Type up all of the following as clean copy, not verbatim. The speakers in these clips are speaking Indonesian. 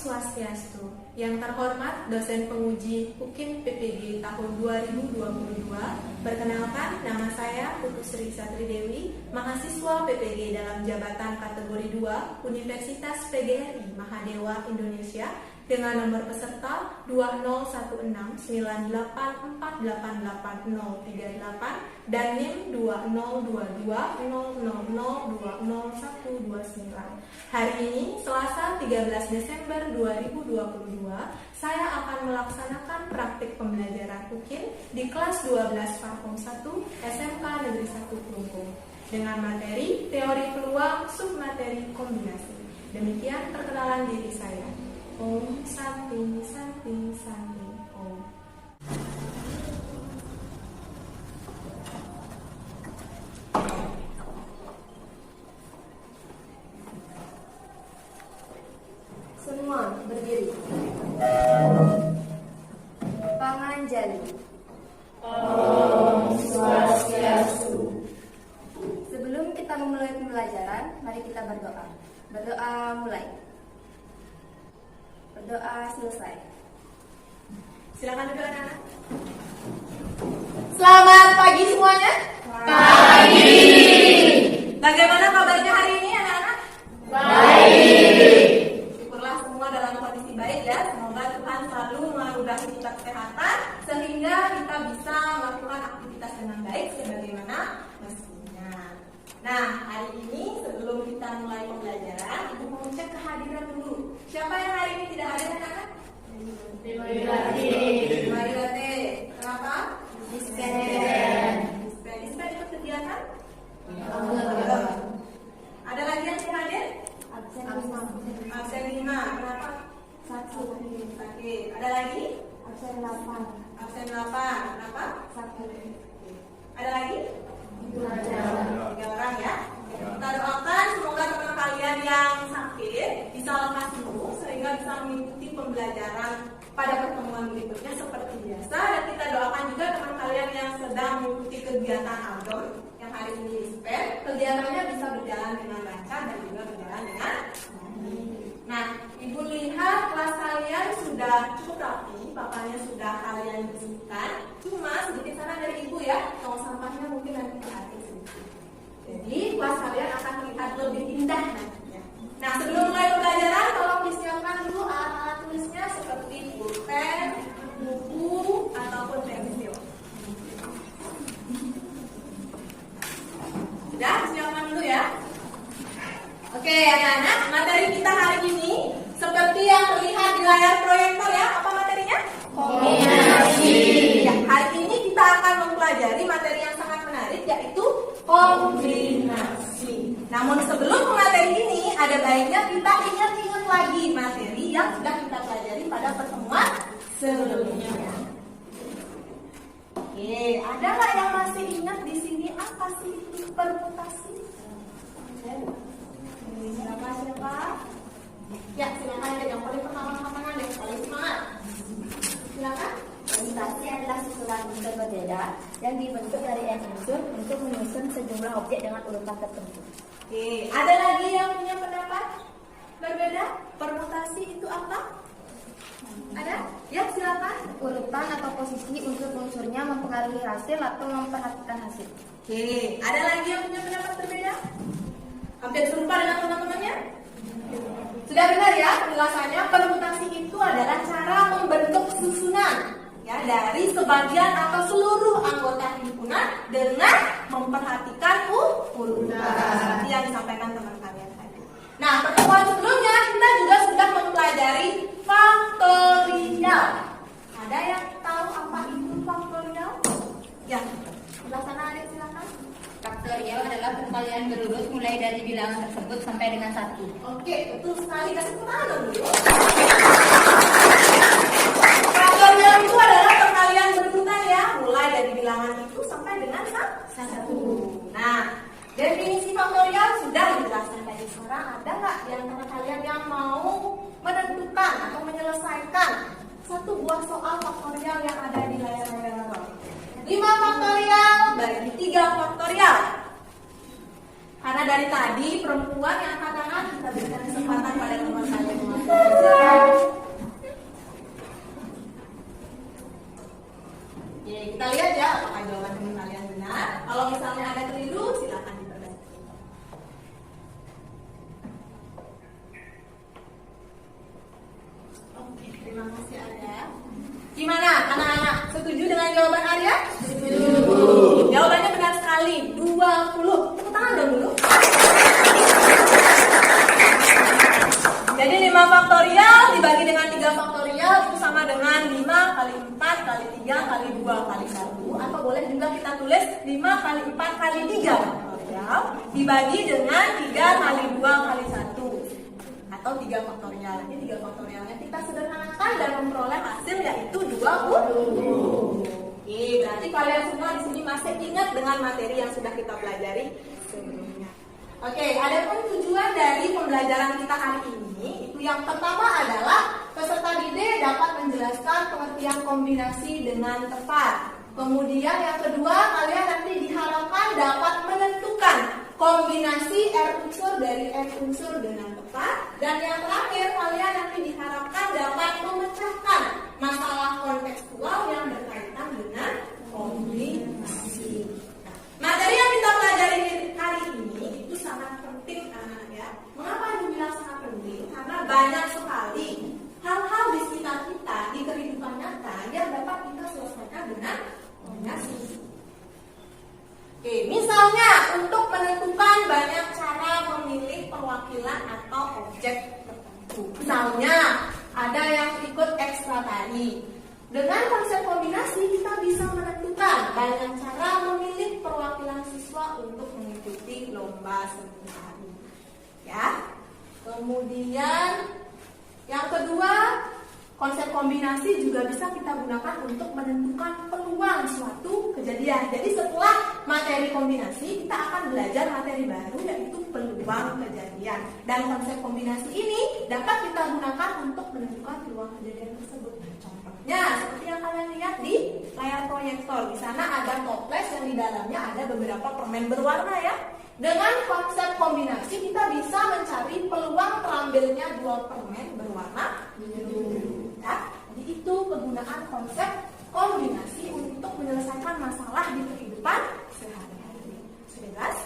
Swastiastu. Yang terhormat dosen penguji UKIN PPG tahun 2022, perkenalkan nama saya Putu Sri Satridewi, mahasiswa PPG dalam jabatan kategori 2 Universitas PGRI Mahadewa Indonesia dengan nomor peserta 2016984888038 dan NIM 202200020129. Hari ini, Selasa 13 Desember 2022, saya akan melaksanakan praktik pembelajaran UKIN di kelas 12 Fakum 1 SMK Negeri 1 Kelungkung dengan materi teori peluang submateri kombinasi. Demikian perkenalan diri saya. Om Santi Santi Santi Om. Semua berdiri. Panganjali. Om Swastiastu. Sebelum kita memulai pembelajaran, mari kita berdoa. Berdoa mulai. Berdoa selesai. Silakan duduk anak-anak. Selamat pagi semuanya. Pagi. Bagaimana kabarnya hari ini anak-anak? Baik. Syukurlah semua dalam kondisi baik ya. Semoga Tuhan selalu menganugerah kita kesehatan sehingga kita bisa melakukan aktivitas dengan baik sebagaimana mestinya. Nah, hari ini sebelum kita mulai pembelajaran, Ibu mau cek kehadiran dulu. Siapa yang hari ini tidak hadir anak-anak? Mariwati. Kenapa? Dispen. Dispen ikut kegiatan? Ada lagi yang tidak hadir? Absen. Absen 5. Kenapa? Sakit. Ada lagi? Absen 8. Absen 8. Kenapa? Sakit. Ada lagi? 3 orang ya. Kita doakan semoga teman kalian yang sakit bisa lekas sembuh sehingga bisa mengikuti pembelajaran pada pertemuan berikutnya seperti biasa. Dan kita doakan juga teman kalian yang sedang mengikuti kegiatan outdoor yang hari ini dispen, kegiatannya bisa berjalan dengan lancar dan juga berjalan dengan baik. Nah, Ibu lihat kelas kalian sudah cukup rapi, papannya sudah kalian bersihkan. Cuma sedikit saran dari Ibu ya, tong sampahnya mungkin nanti diatur sedikit. Jadi kelas kalian akan terlihat lebih indah nantinya. Nah, sebelum mulai pembelajaran, tolong disiapkan dulu alat-alat tulisnya seperti pulpen, buku, ataupun pensil. Sudah, disiapkan dulu ya. Oke, anak-anak, materi kita hari ini seperti yang terlihat di layar proyektor ya. Apa materinya? Kombinasi. Ya, hari ini kita akan mempelajari materi yang sangat menarik yaitu kombinasi. Namun sebelum materi ini, ada baiknya kita ingat-ingat lagi materi yang sudah kita pelajari pada pertemuan sebelumnya. Oke, ada nggak yang masih ingat di sini apa sih itu permutasi? Siapa? Ya, silakan ada yang paling pertama tangan yang paling semangat. Silakan. Permutasi adalah susunan unsur berbeda yang dibentuk dari n unsur untuk menyusun sejumlah objek dengan urutan tertentu. Oke, ada lagi yang punya pendapat berbeda? Permutasi itu apa? Ada? Ya, silakan. Urutan atau posisi unsur-unsurnya mempengaruhi hasil atau memperhatikan hasil. Oke, ada lagi yang punya pendapat berbeda? Hampir serupa dengan teman-temannya? Sudah benar ya penjelasannya, permutasi itu adalah cara membentuk susunan ya dari sebagian atau seluruh anggota himpunan dengan memperhatikan urutan seperti yang disampaikan teman kalian tadi. Nah, pertemuan sebelumnya kita juga sudah mempelajari faktorial. Ada yang tahu apa itu faktorial? Ya, sebelah sana ada, silakan. Faktorial adalah perkalian berurut mulai dari bilangan tersebut sampai dengan 1. Oke, betul sekali. Kasih tangan dulu. Faktorial itu adalah perkalian berurutan ya, mulai dari bilangan itu sampai dengan 1. Nah, definisi faktorial sudah dijelaskan tadi. Sekarang ada nggak di antara kalian yang mau menentukan atau menyelesaikan satu buah soal faktorial yang ada di layar-layar bawah? 5 faktorial bagi 3 faktorial. Karena dari tadi perempuan yang angkat tangan, kita berikan kesempatan pada teman saya. Oke, kita lihat ya apakah jawaban teman kalian benar. Kalau misalnya ada keliru, silakan diperbaiki. Oke, terima kasih Arya. Gimana anak-anak? Setuju dengan jawaban Arya? Setuju. Jawabannya benar sekali, 20. Tepuk tangan dong dulu. Jadi 5 faktorial dibagi dengan 3 faktorial itu sama dengan 5 kali 4 kali 3 kali 2 kali 1. Atau boleh juga kita tulis 5 kali 4 kali 3 faktorial dibagi dengan 3 kali 2 kali 1. Atau 3 faktorial. Ini 3 faktorialnya kita sederhanakan dan memperoleh hasil yaitu 20. Oke, berarti kalian semua di sini masih ingat dengan materi yang sudah kita pelajari sebelumnya. Oke, adapun tujuan dari pembelajaran kita hari ini itu yang pertama adalah peserta didik dapat menjelaskan pengertian kombinasi dengan tepat. Kemudian yang kedua, kalian nanti diharapkan dapat menentukan kombinasi R unsur dari N unsur dengan tepat. Dan yang terakhir, kalian nanti diharapkan dapat memecahkan masalah kontekstual yang berkaitan dengan kombinasi. Materi yang kita pelajari hari ini itu sangat penting anak-anak ya. Mengapa dibilang sangat penting? Karena banyak sekali hal-hal di sekitar kita di kehidupan nyata yang dapat kita selesaikan dengan kombinasi. Oke, misalnya untuk menentukan banyak cara memilih perwakilan atau objek tertentu. Misalnya ada yang ikut ekstra tari. Dengan konsep kombinasi kita bisa menentukan banyak cara memilih perwakilan siswa untuk mengikuti lomba seni tari. Ya. Kemudian yang kedua, konsep kombinasi juga bisa kita gunakan untuk menentukan peluang suatu kejadian. Jadi setelah materi kombinasi kita akan belajar materi baru yaitu peluang kejadian. Dan konsep kombinasi ini dapat kita gunakan untuk menentukan peluang kejadian tersebut. Ya, seperti yang kalian lihat di layar proyektor. Di sana ada toples yang di dalamnya ada beberapa permen berwarna ya. Dengan konsep kombinasi kita bisa mencari peluang terambilnya 2 permen berwarna biru. Ya, jadi itu kegunaan konsep kombinasi untuk menyelesaikan masalah di kehidupan sehari-hari. Sudah jelas?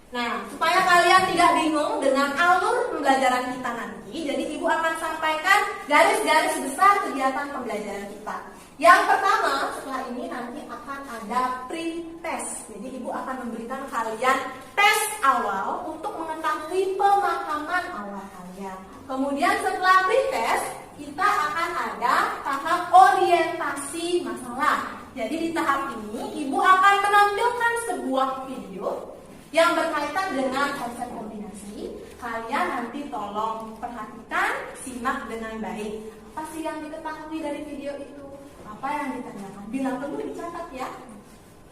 Nah, supaya kalian tidak bingung dengan alur pembelajaran kita nanti, jadi Ibu akan sampaikan garis-garis besar kegiatan pembelajaran kita. Yang pertama, setelah ini nanti akan ada pre-test. Jadi Ibu akan memberikan kalian tes awal untuk mengetahui pemahaman awal kalian. Kemudian setelah pre-test, kita akan ada tahap orientasi masalah. Jadi di tahap ini, Ibu akan menampilkan sebuah video yang berkaitan dengan konsep kombinasi. Kalian nanti tolong perhatikan, simak dengan baik. Apa sih yang diketahui dari video itu? Apa yang ditanyakan? Bila perlu dicatat ya.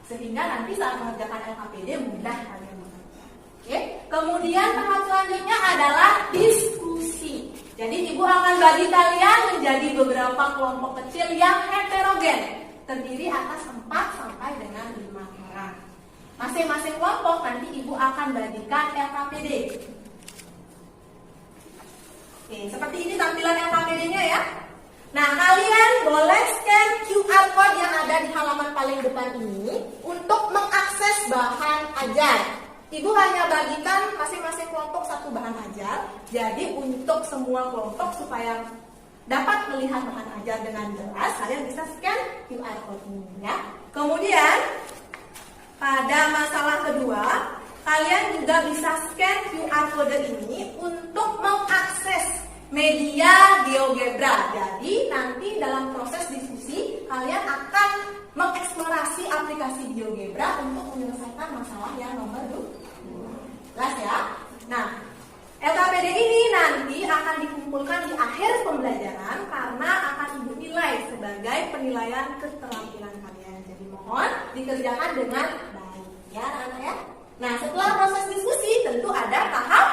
Sehingga nanti saat mengerjakan LKPD mudah kalian bekerja. Oke. Kemudian tahap selanjutnya adalah diskusi. Jadi Ibu akan bagi kalian menjadi beberapa kelompok kecil yang heterogen, terdiri atas 4 sampai dengan 5 orang. Masing-masing kelompok nanti Ibu akan bagikan LKPD. Oke, seperti ini tampilan LKPD-nya ya. Nah, kalian boleh scan QR code yang ada di halaman paling depan ini untuk mengakses bahan ajar. Ibu hanya bagikan masing-masing kelompok 1 bahan ajar. Jadi untuk semua kelompok supaya dapat melihat bahan ajar dengan jelas, kalian bisa scan QR code ini ya. Kemudian pada masalah kedua, kalian juga bisa scan QR code ini untuk mengakses media GeoGebra. Jadi nanti dalam proses diskusi, kalian akan mengeksplorasi aplikasi GeoGebra untuk menyelesaikan masalah yang nomor 2. Jelas ya? Nah, LKPD ini nanti akan dikumpulkan di akhir pembelajaran karena akan Ibu nilai sebagai penilaian keterampilan kalian. Jadi mohon dikerjakan dengan baik ya anak-anak ya. Nah, setelah proses diskusi tentu ada tahap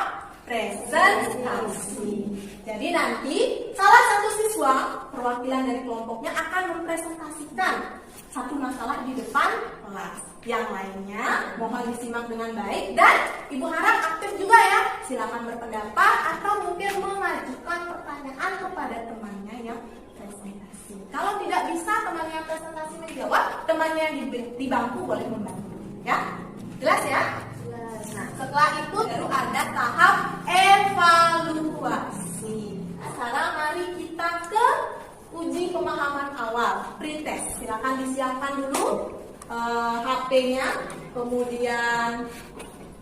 presentasi. Jadi nanti salah satu siswa perwakilan dari kelompoknya akan mempresentasikan satu masalah di depan kelas. Yang lainnya mohon disimak dengan baik dan Ibu harap aktif juga ya. Silakan berpendapat atau mungkin mengajukan pertanyaan kepada temannya yang presentasi. Kalau tidak bisa temannya yang presentasi menjawab, temannya yang di bangku boleh membantu. Ya, jelas ya? Nah, setelah itu baru ada tahap evaluasi. Sekarang mari kita ke uji pemahaman awal, pretest. Silakan disiapkan dulu HP-nya, kemudian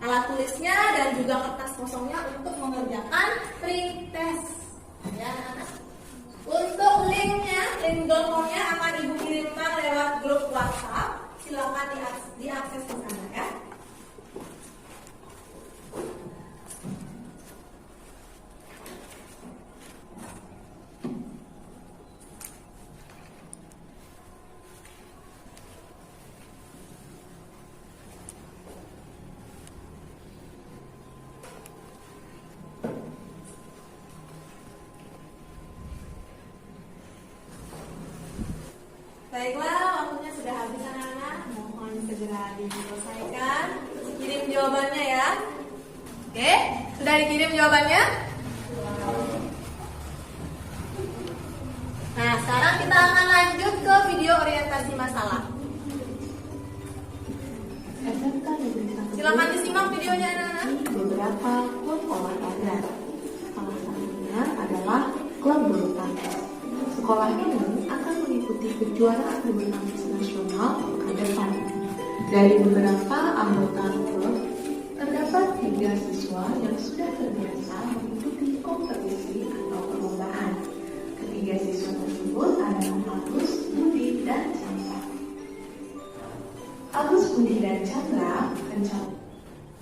alat tulisnya dan juga kertas kosongnya untuk mengerjakan pretest. Ya, untuk linknya, link downloadnya akan Ibu kirimkan lewat grup WhatsApp. Silakan diakses ke sana ya. Baiklah, waktunya sudah habis anak-anak. Mohon segera diselesaikan. Kirim jawabannya ya. Oke, sudah dikirim jawabannya? Nah, sekarang kita akan lanjut ke video orientasi masalah. Silakan disimak videonya anak-anak. Beberapa klub olahraga. Salah satunya adalah klub bulu tangkis. Sekolah ini akan mengikuti kejuaraan bulu tangkis nasional ke depan. Dari beberapa anggota klub, terdapat 3 siswa yang sudah terbiasa mengikuti kompetisi atau perlombaan. Ketiga siswa tersebut adalah Agus, Budi, dan Chandra. Agus, Budi, dan Chandra mencapai.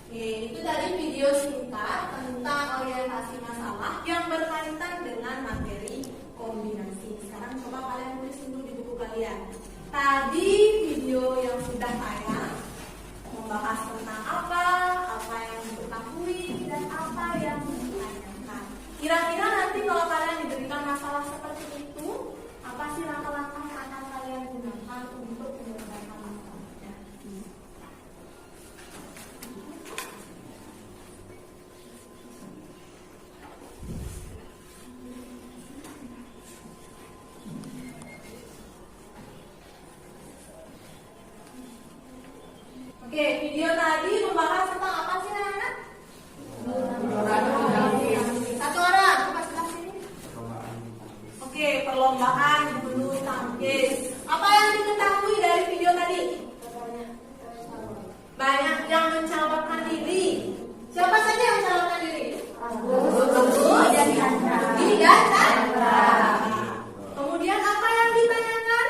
Oke, itu tadi video singkat tentang orientasi masalah yang berkaitan dengan materi kombinasi. Sekarang coba kalian tulis dulu di buku kalian. Tadi video yang sudah tayang membahas tentang apa yang diketahui dan apa yang ditanyakan. Kira-kira nanti kalau kalian diberikan masalah seperti itu, apa sih langkah-langkah yang akan kalian gunakan untuk menyelesaikan masalahnya? Oke, video tadi membahas tentang apa sih anak-anak? Satu orang, coba sebelah sini. Oke, perlombaan bulu tangkis. Apa yang diketahui dari video tadi? Banyak yang mencalonkan diri. Siapa saja yang mencalonkan diri? Agus dan Chandra. Dan Chandra. Kemudian apa yang ditanyakan?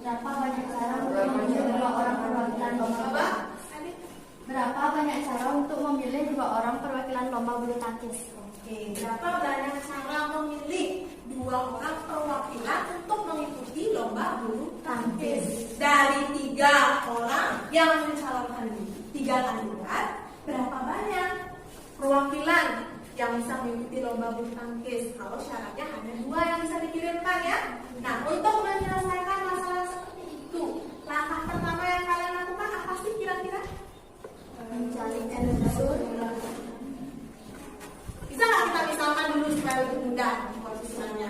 Berapa banyak cara untuk memilih dua orang perwakilan lomba? Coba. Berapa banyak cara untuk memilih dua orang perwakilan lomba bulu tangkis? Oke, berapa banyak cara memilih dua orang perwakilan untuk mengikuti lomba bulu tangkis? Dari 3 orang yang mencalonkan diri, 3 kandidat, berapa banyak perwakilan yang bisa mengikuti lomba bulu tangkis? Kalau syaratnya hanya 2 yang bisa dikirimkan ya. Nah, untuk menyelesaikan masalah seperti itu, langkah pertama yang kalian lakukan apa sih kira-kira? Mencari unsur. Bisa nggak kita misalkan dulu supaya lebih mudah posisinya?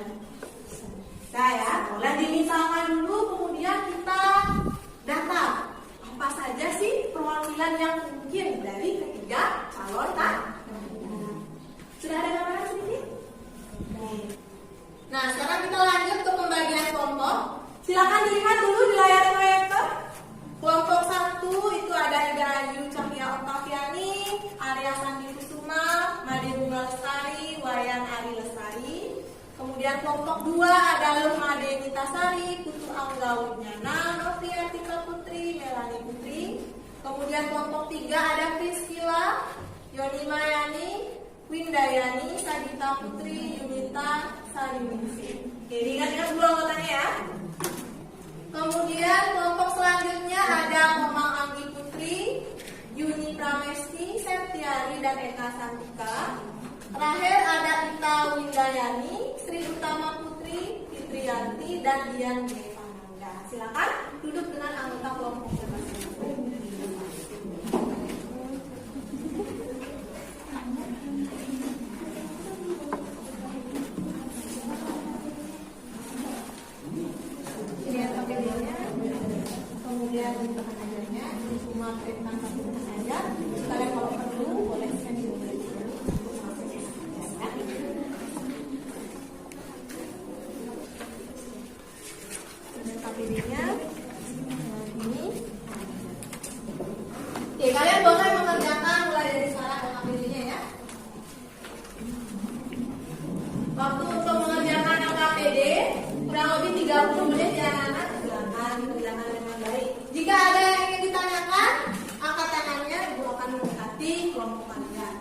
Bisa ya, boleh dimisalkan dulu, kemudian kita data apa saja sih perwakilan yang mungkin dari ketiga calon kandidat. Sudah ada gambaran sedikit? Nah, sekarang kita lanjut ke pembagian kelompok. Silakan dilihat dulu di layar proyektor. Kelompok 1 itu ada Ida Ayu Cahya Oktaviani, Arya Sandi Kusuma, Made Bunga Lestari, Wayan Ari Lestari. Kemudian kelompok 2 ada Lumade Nitasari, Putu Angga Winyana, Novi Atika Putri, Melani Putri. Kemudian kelompok 3 ada Priscila, Yoni Mayani, Windayani, Sadita Putri, Yunita Sariningsih. Oke, diingat-ingat dulu anggotanya ya. Kemudian kelompok selanjutnya ada Momang Anggi Putri, Yuni Pramesti, Septiari, dan Eka Santika. Terakhir ada Ita Windayani, Sri Utama Putri, Fitriyanti, dan Dian Devananda. Silakan duduk dengan anggota kelompok masing-masing. tentang satu saja. Kalian kalau perlu boleh scan di Google. KPD-nya ini. Oke, kalian boleh mengerjakan mulai dari sekarang dengan KPD-nya ya. Waktu untuk mengerjakan KPD kurang lebih 30 menit ya anak-anak. Silakan dikerjakan dengan baik. Jika ada yang ingin ditanyakan, angkat tangannya, Ibu akan mendekati kelompok kalian.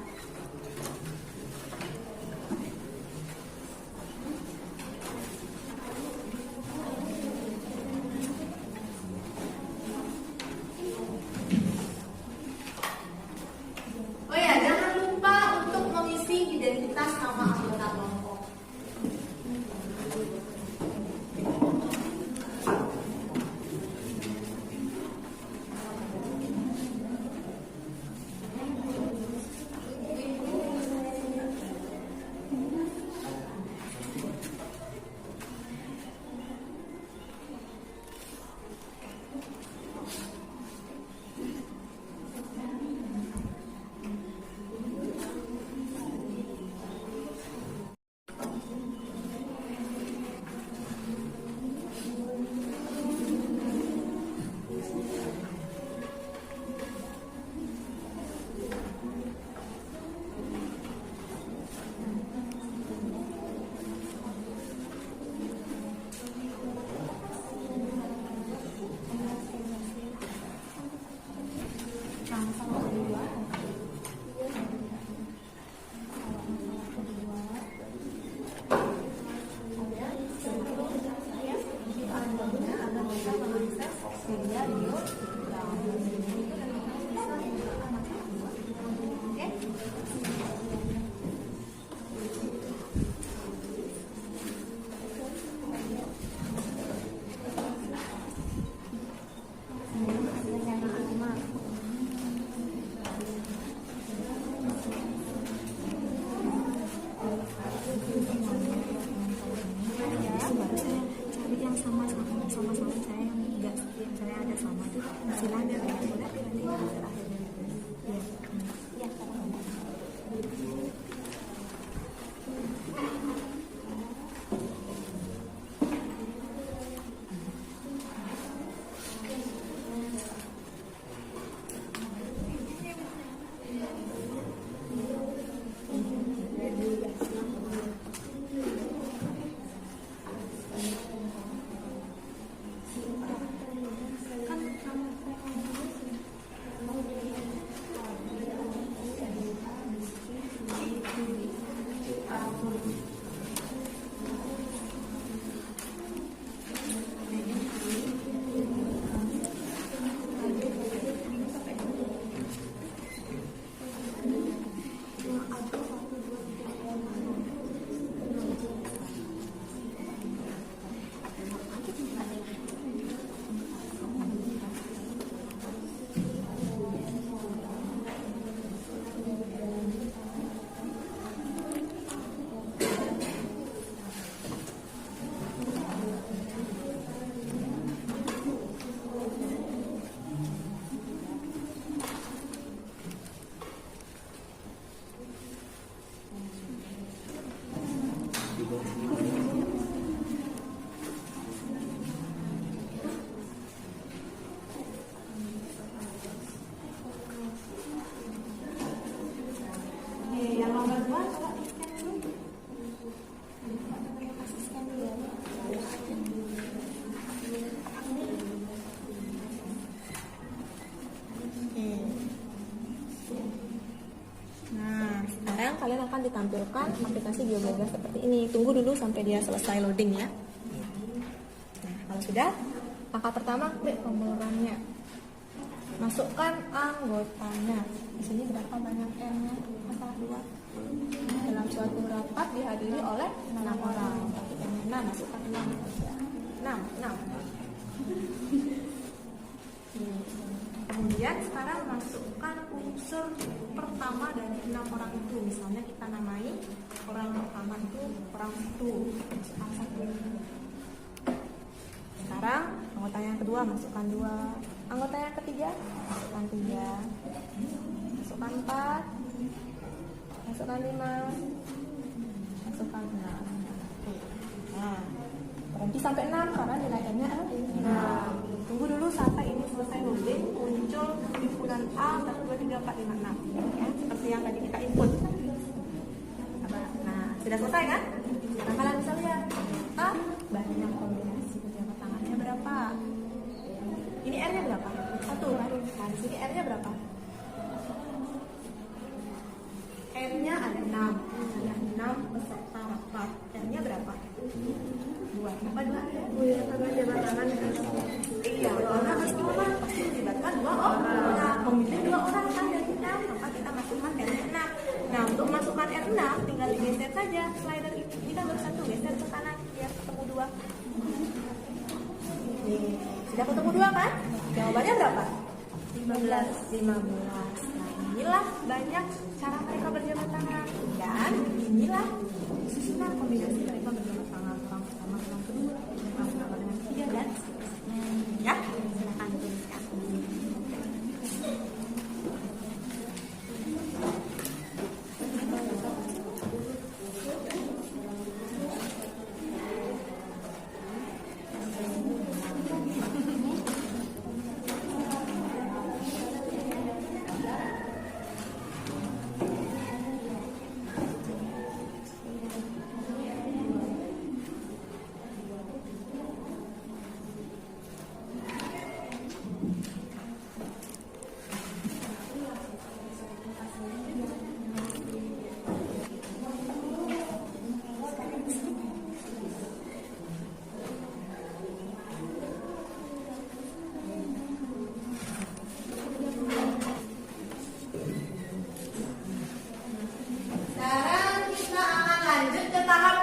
Oh ya, jangan lupa untuk mengisi identitas nama anggota kelompok. Kalian akan ditampilkan aplikasi Geoblazer seperti ini. Tunggu dulu sampai dia selesai loading ya. Nah, kalau sudah, langkah pertama klik formulernya. Masukkan anggotanya. Di sini berapa banyak M-nya? Apa 2? Dalam suatu rapat dihadiri oleh 6 orang. Tapi M-nya 6, masukkan 6. 6. Kemudian sekarang masukkan unsur pertama dari 6 orang itu. Misalnya kita namai orang pertama itu orang 1. Masukkan 1. Sekarang anggota yang kedua masukkan 2. Anggota yang ketiga, masukkan 3, masukkan 4, masukkan 5, masukkan 6. Nah, berhenti sampai 6 karena nilai n-nya 6. Tunggu dulu sampai ini selesai loading, muncul himpunan A 1, 2, 3, 4, 5, 6 ya, seperti yang tadi kita input. Nah, sudah selesai kan? Sekarang kalian bisa lihat A banyak kombinasi pejabat tangannya berapa. Ini R-nya berapa? 1 kan? Nah, di sini R-nya berapa? R-nya ada 6. Ada 6 peserta rapat. R-nya berapa? 2. Kenapa 2? Oh ya, karena jabat tangan. Iya, karena harus 2 orang. Pasti melibatkan 2 orang. Nah, pemilih 2 orang kan dari kita. Maka kita masukkan R-nya 6. Nah, untuk masukkan R6 tinggal digeser saja slider ini. Kita baru 1 geser ke kanan biar ketemu 2. Nih, sudah ketemu 2 kan? Jawabannya berapa? 15. Nah, inilah banyak cara mereka berjabat tangan. Dan inilah susunan kombinasi mereka berjabat tangan. Orang pertama, orang kedua, orang pertama dengan ketiga, dan seterusnya. Ya, silakan tuliskan.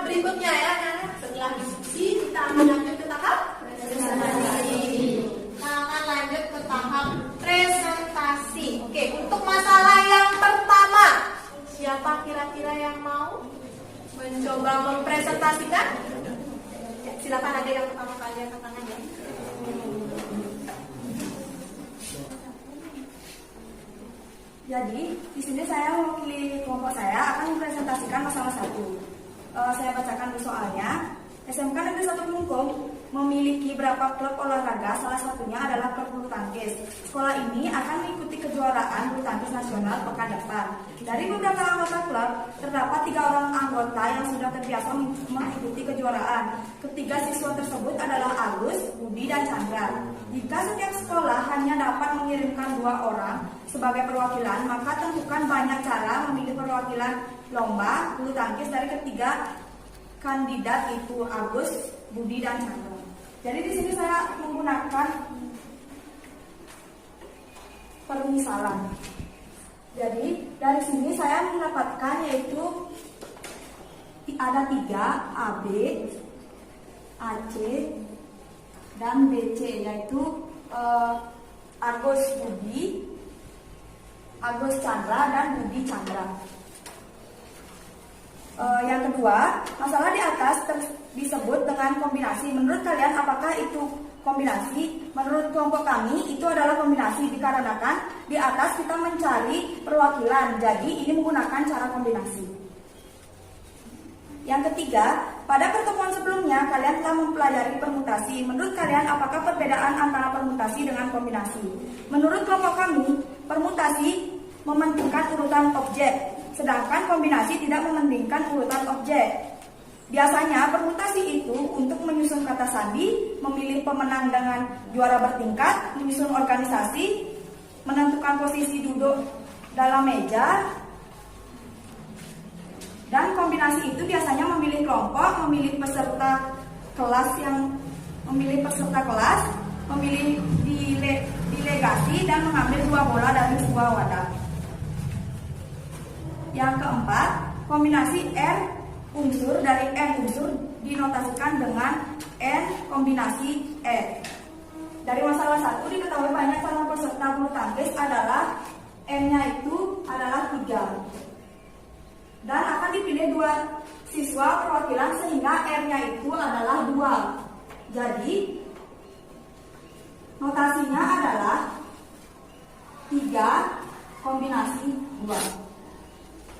Berikutnya ya, setelah diskusi kita akan lanjut ke tahap presentasi. Kita akan lanjut ke tahap presentasi. Oke, untuk masalah yang pertama, siapa kira-kira yang mau mencoba mempresentasikan? Ya, silakan ada yang pertama kali angkat tangan ya. Jadi, di sini saya mewakili kelompok saya akan mempresentasikan masalah 1. Saya bacakan dulu soalnya. SMK Negeri 1 Kelungkung memiliki berapa klub olahraga, salah satunya adalah klub bulu tangkis. Sekolah ini akan mengikuti kejuaraan bulu tangkis nasional pekan depan. Dari beberapa anggota klub, terdapat 3 orang anggota yang sudah terbiasa mengikuti kejuaraan. Ketiga siswa tersebut adalah Agus, Budi, dan Chandra. Jika setiap sekolah hanya dapat mengirimkan 2 orang sebagai perwakilan, maka tentukan banyak cara memilih perwakilan lomba bulu tangkis dari ketiga kandidat itu Agus, Budi, dan Chandra. Jadi di sini saya menggunakan permisalan. Jadi dari sini saya mendapatkan yaitu ada 3 AB, AC, dan BC, yaitu Agus Budi, Agus Chandra, dan Budi Chandra. Yang kedua, masalah di atas disebut dengan kombinasi. Menurut kalian apakah itu kombinasi? Menurut kelompok kami itu adalah kombinasi dikarenakan di atas kita mencari perwakilan. Jadi ini menggunakan cara kombinasi. Yang ketiga, pada pertemuan sebelumnya kalian telah mempelajari permutasi. Menurut kalian apakah perbedaan antara permutasi dengan kombinasi? Menurut kelompok kami, permutasi mementingkan urutan objek, sedangkan kombinasi tidak mementingkan urutan objek. Biasanya permutasi itu untuk menyusun kata sandi, memilih pemenang dengan juara bertingkat, menyusun organisasi, menentukan posisi duduk dalam meja. Dan kombinasi itu biasanya memilih kelompok, memilih peserta kelas, memilih delegasi, dan mengambil 2 bola dari sebuah wadah. Yang keempat, kombinasi R unsur dari N unsur dinotasikan dengan N kombinasi E. Dari masalah 1 diketahui banyak calon peserta bulu tangkis adalah N-nya itu adalah 3. Dan akan dipilih 2 siswa perwakilan sehingga R-nya itu adalah 2. Jadi Notasinya adalah 3 kombinasi 2.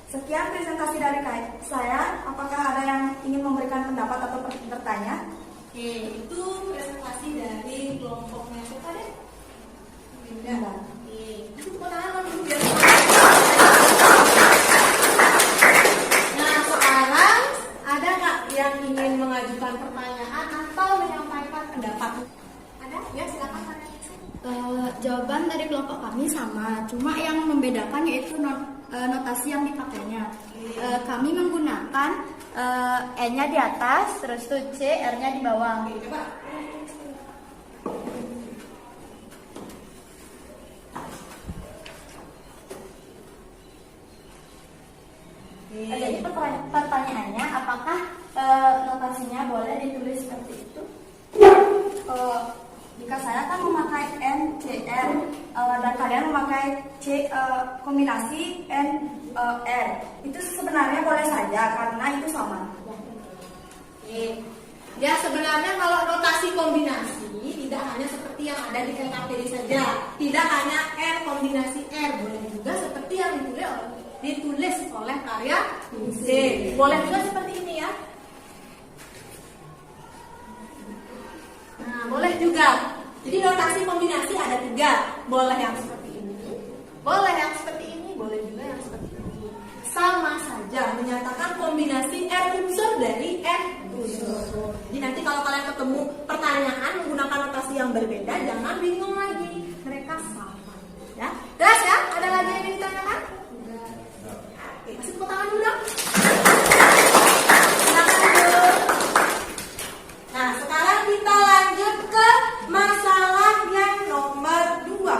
Sekian presentasi dari saya. Apakah ada yang ingin memberikan pendapat atau bertanya? Oke, itu presentasi dari kelompoknya siapa deh? Enggak. Oke, itu tepuk tangan dulu biar. Nah, sekarang ada nggak yang ingin mengajukan pertanyaan atau menyampaikan pendapat? Ada? Ya, silakan Kak. Jawaban dari kelompok kami sama, cuma yang membedakan yaitu notasi yang dipakainya. Kami menggunakan E-nya di atas, terus tuh C, R-nya di bawah. Oke, coba. Jadi pertanyaannya, apakah notasinya boleh ditulis seperti itu? Jika saya kan memakai N, C, R, dan kalian memakai C, kombinasi N, R, itu sebenarnya boleh saja karena itu sama. Oke. Ya, sebenarnya kalau notasi kombinasi tidak hanya seperti yang ada di KKPD saja, tidak hanya R kombinasi R, boleh juga seperti yang ditulis oleh karya C. Boleh juga seperti ini ya. Nah, boleh juga. Jadi notasi kombinasi ada 3. Boleh yang seperti ini, boleh yang seperti ini, boleh juga yang seperti ini. Sama saja menyatakan kombinasi R unsur dari R unsur. Jadi nanti kalau kalian ketemu pertanyaan menggunakan notasi yang berbeda, jangan bingung lagi. Mereka sama. Ya, jelas ya? Ada lagi yang ingin ditanyakan? Oke, kasih tepuk tangan dulu dong. Silakan dulu. Nah, sekarang kita lanjut ke masalah yang nomor 2.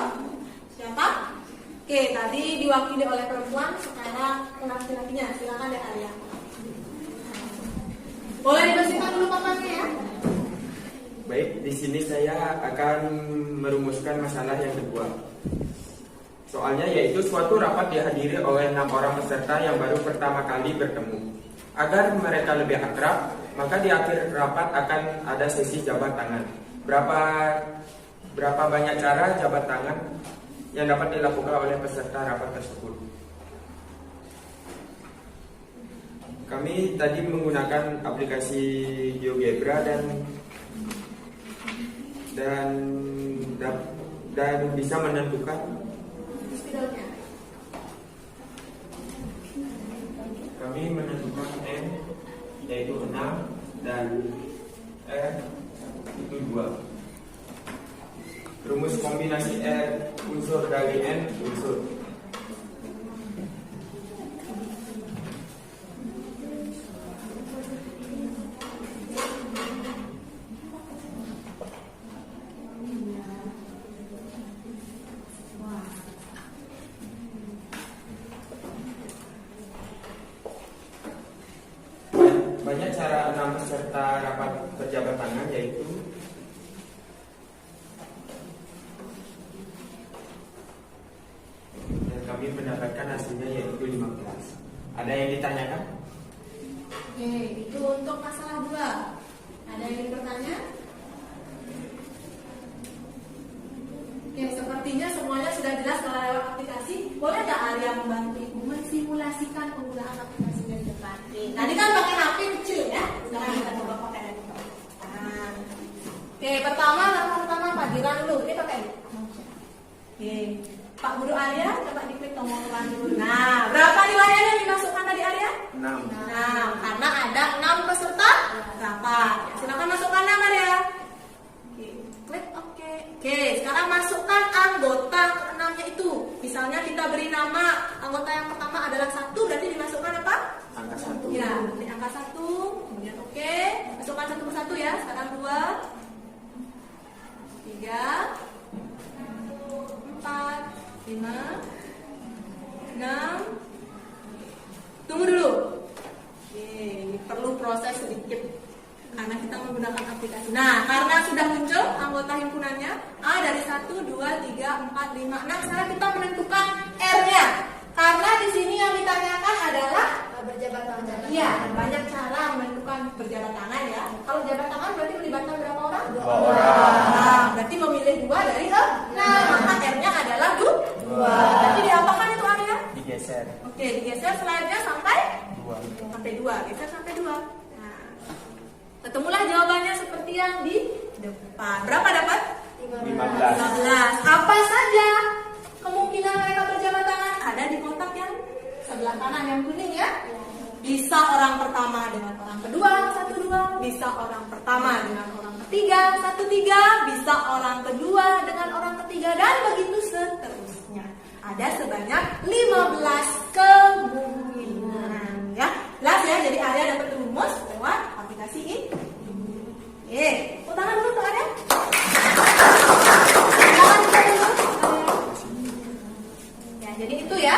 Siapa? Oke, tadi diwakili oleh perempuan, sekarang laki-lakinya. Silakan deh Arya. Boleh dibersihkan dulu papannya ya. Baik, di sini saya akan merumuskan masalah yang kedua. Soalnya yaitu suatu rapat dihadiri oleh 6 orang peserta yang baru pertama kali bertemu. Agar mereka lebih akrab, maka di akhir rapat akan ada sesi jabat tangan. Berapa banyak cara jabat tangan yang dapat dilakukan oleh peserta rapat tersebut? Kami tadi menggunakan aplikasi GeoGebra dan bisa menentukan Spidolnya. kami menentukan N yaitu 6 dan R itu 2. Rumus kombinasi R unsur dari N unsur. Banyak cara 6 peserta rapat berjabat tangan yaitu dan kami mendapatkan hasilnya yaitu 15. Ada yang ditanyakan? Oke, itu untuk masalah 2. Ada yang ingin bertanya? Oke, sepertinya semuanya sudah jelas kalau lewat aplikasi. Boleh nggak Arya membantu Ibu mensimulasikan penggunaan aplikasinya di depan? Tadi kan pakai HP kecil ya, sekarang kita coba pakai laptop. Oke, pertama Pak Giran dulu. Ini pakai ini. Oke, Pak Guru Arya coba diklik tombol tekan dulu. Nah, berapa nilainya yang dimasukkan tadi Arya? 6. Nah, karena ada 6 peserta rapat. Silakan masukkan nama ya. Oke, klik oke. Oke, sekarang masukkan anggota ke-6-nya itu. Misalnya kita beri nama anggota yang pertama adalah 1, berarti dimasukkan apa? Angka 1. Ya, ini angka 1. Kemudian oke, masukkan satu persatu ya. Sekarang 2, 3, 4, 5, 6. Tunggu dulu. Oke, ini perlu proses sedikit karena kita menggunakan aplikasi. Nah, karena sudah muncul anggota himpunannya A dari 1, 2, 3, 4, 5, 6. Sekarang kita menentukan R-nya. Karena di sini yang ditanyakan adalah Berjabat tangan. iya, banyak cara menentukan berjabat tangan ya. Kalau jabat tangan berarti melibatkan berapa orang? 2 orang. Nah, berarti memilih 2 dari yang di depan. Berapa dapat? 15. 15. Apa saja kemungkinan mereka berjabat tangan? Ada di kotak yang sebelah kanan yang kuning ya. Bisa orang pertama dengan orang kedua, 1-2. Bisa orang pertama dengan orang ketiga, 1-3. Bisa orang kedua dengan orang ketiga, dan begitu seterusnya. Ada sebanyak 15 kemungkinan ya. Jelas ya, jadi Arya dapat rumus lewat aplikasi ini. Tepuk tangan dulu untuk Arya. Tangan kita dulu. Ya, jadi itu ya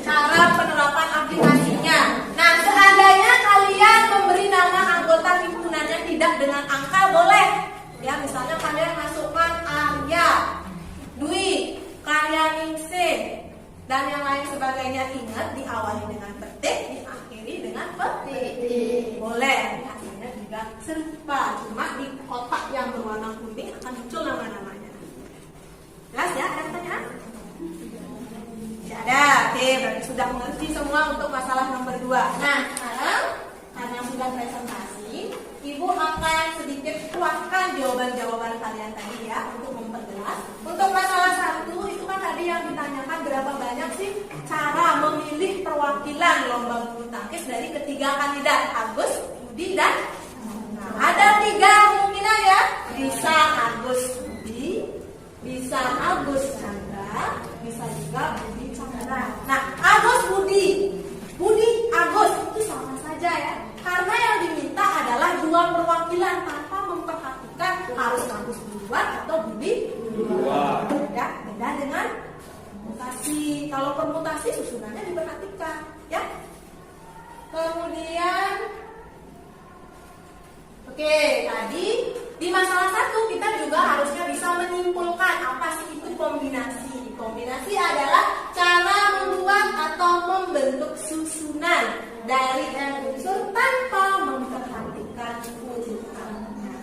cara penerapan aplikasinya. Nah, seandainya kalian memberi nama anggota himpunannya tidak dengan angka, boleh. Ya, misalnya kalian masukkan Arya, Dwi, Karyaningsih, dan yang lain sebagainya. Ingat, diawali dengan petik, diakhiri dengan petik. Boleh, hasilnya juga serupa. Cuma di kotak yang berwarna kuning akan muncul nama-namanya. Jelas ya? Ada pertanyaan? Tidak ada. Oke, berarti sudah mengerti semua untuk masalah nomor 2. Nah, sekarang karena sudah presentasi, Ibu akan sedikit kuatkan jawaban-jawaban kalian tadi ya, untuk memperjelas. Untuk masalah 1 itu kan tadi yang ditanyakan berapa banyak sih cara memilih perwakilan lomba bulu tangkis dari ketiga kandidat, Agus, Budi, dan ada 3 kemungkinan ya. Bisa Agus Budi, bisa Agus Chandra, bisa juga Budi Chandra. Nah, Agus Budi, Agus itu sama saja ya. Karena yang diminta adalah 2 perwakilan tanpa memperhatikan harus Agus duluan atau Budi duluan. Ya, beda dengan permutasi. Kalau permutasi susunannya diperhatikan, ya. Kemudian, oke, tadi di masalah 1 kita juga harusnya bisa menyimpulkan apa sih itu kombinasi. Kombinasi adalah cara membuat atau membentuk susunan dari unsur tanpa memperhatikan urutannya.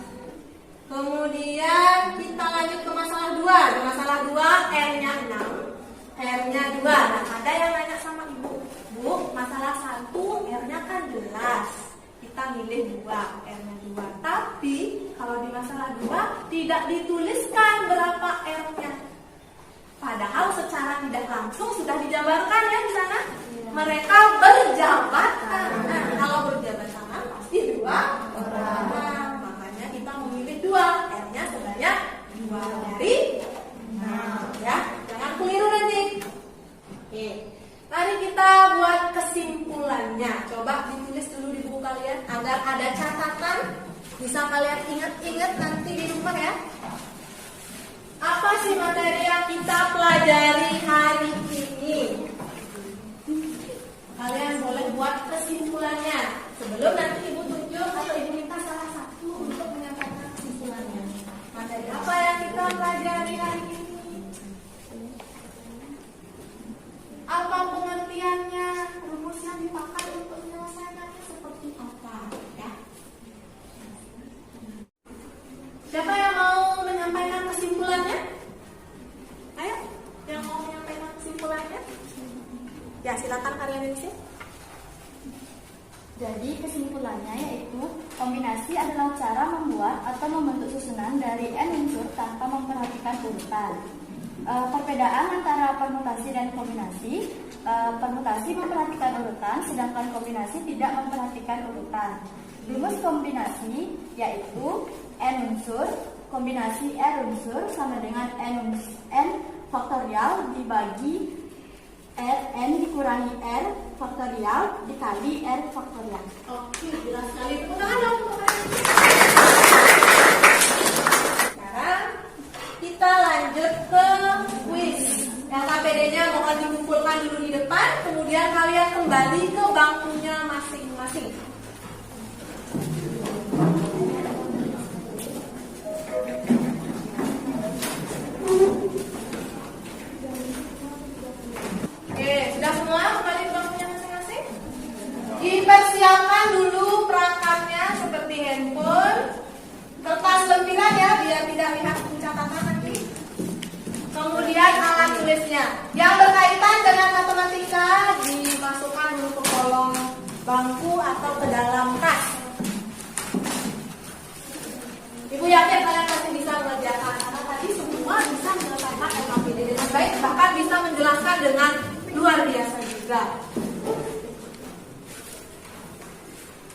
Kemudian kita lanjut ke masalah 2. Di masalah 2 R-nya 6, R-nya 2. Nah, ada yang nanya sama Ibu, Bu, masalah 1 R-nya kan jelas. Kita milih 2, R-nya 2. Tapi kalau di masalah 2 tidak dituliskan berapa R-nya. Padahal secara tidak langsung sudah dijabarkan ya di sana. Mereka berjabat tangan. Kalau berjabat tangan pasti 2 orang. Makanya kita memilih 2. R-nya sebanyak 2 dari 6 ya. Jangan keliru nanti. Oke. Mari kita buat kesimpulannya. Coba ditulis dulu di buku kalian agar ada catatan. Bisa kalian ingat-ingat nanti di rumah ya. Apa sih materi yang kita pelajari hari ini? Kalian boleh buat kesimpulannya. Sebelum nanti Ibu tunjuk atau Ibu minta salah satu untuk menyampaikan kesimpulannya. Materi apa yang kita pelajari hari ini? Apa pengertiannya? Rumus yang dipakai untuk menyelesaikannya seperti apa? Ya. Siapa yang mau menyampaikan kesimpulannya? Ayo, yang mau menyampaikan kesimpulannya? Ya, silakan Karyaningsih. Jadi kesimpulannya yaitu kombinasi adalah cara membuat atau membentuk susunan dari n unsur tanpa memperhatikan urutan. Perbedaan antara permutasi dan kombinasi, permutasi memperhatikan urutan, sedangkan kombinasi tidak memperhatikan urutan. Rumus kombinasi yaitu n unsur, kombinasi r unsur sama dengan n faktorial dibagi n dikurangi r faktorial dikali r faktorial. Oke, jelas sekali. Tepuk tangan dong. Sekarang kita lanjut ke quiz. Yang KPD-nya mohon dikumpulkan dulu di depan, kemudian kalian kembali ke bangkunya masing-masing. Oke, sudah semua kembali ke bangkunya masing-masing? Dipersiapkan dulu perangkatnya seperti handphone, kertas lempiran ya, biar tidak lihat catatan nanti. Kemudian alat tulisnya. Yang berkaitan dengan matematika dimasukkan dulu ke kolong bangku atau ke dalam tas. Ibu yakin kalian pasti bisa mengerjakan karena tadi semua bisa menyelesaikan LKPD dengan baik, bahkan bisa menjelaskan dengan luar biasa juga.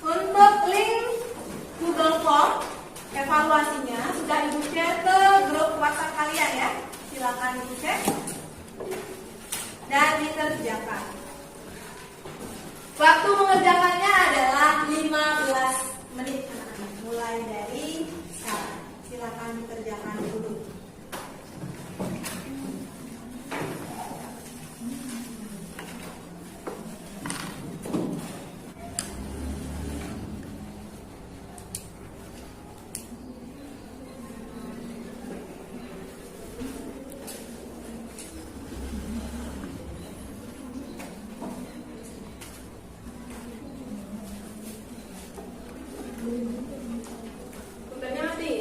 Untuk link Google Form evaluasinya sudah Ibu share ke grup WhatsApp kalian ya. Silakan Ibu cek dan dikerjakan. Waktu mengerjakannya adalah 15 menit anak-anak. Mulai dari sekarang. Silakan dikerjakan dulu. Pulpennya mati.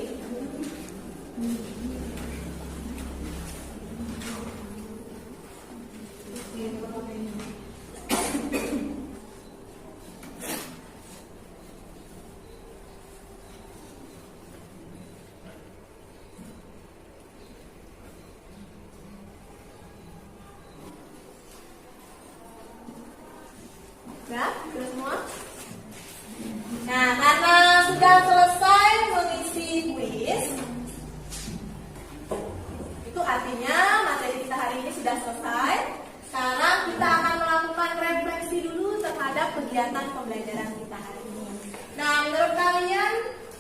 Ya, sudah semua? Nah, karena sudah selesai mengisi kuis, itu artinya materi kita hari ini sudah selesai. Sekarang kita akan melakukan refleksi dulu terhadap kegiatan pembelajaran kita hari ini. Nah, menurut kalian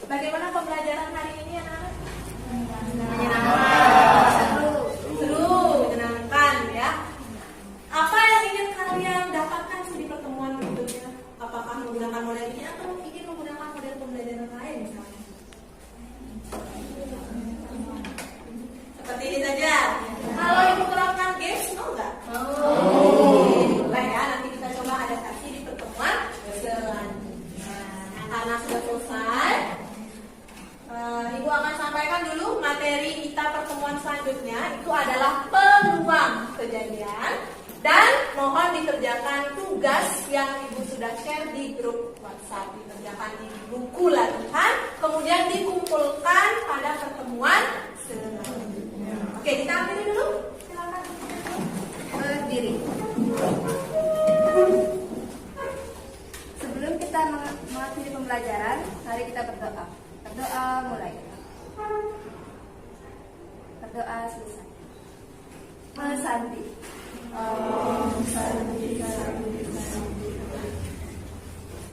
bagaimana pembelajaran hari ini, anak-anak? Menyenangkan, seru, menyenangkan ya. Apa yang ingin kalian dapatkan di pertemuan berikutnya? Apakah menggunakan model ini atau ingin menggunakan model pembelajaran lain misalnya? Seperti ini saja. Kalau ibu terapkan games, mau nggak? Boleh ya. Nanti kita coba adaptasi di pertemuan selanjutnya. Nah, karena sudah selesai, ibu akan sampaikan dulu materi kita pertemuan selanjutnya. Itu adalah peluang kejadian. Dan mohon dikerjakan tugas yang ibu sudah share di grup WhatsApp. Dikerjakan di buku latihan, kemudian dikumpulkan pada pertemuan selanjutnya. Oke, kita ambil dulu. Silakan berdiri. Sebelum kita mengakhiri pembelajaran, mari kita berdoa. Berdoa mulai. Berdoa selesai. Mesanti. Om Santi Santi.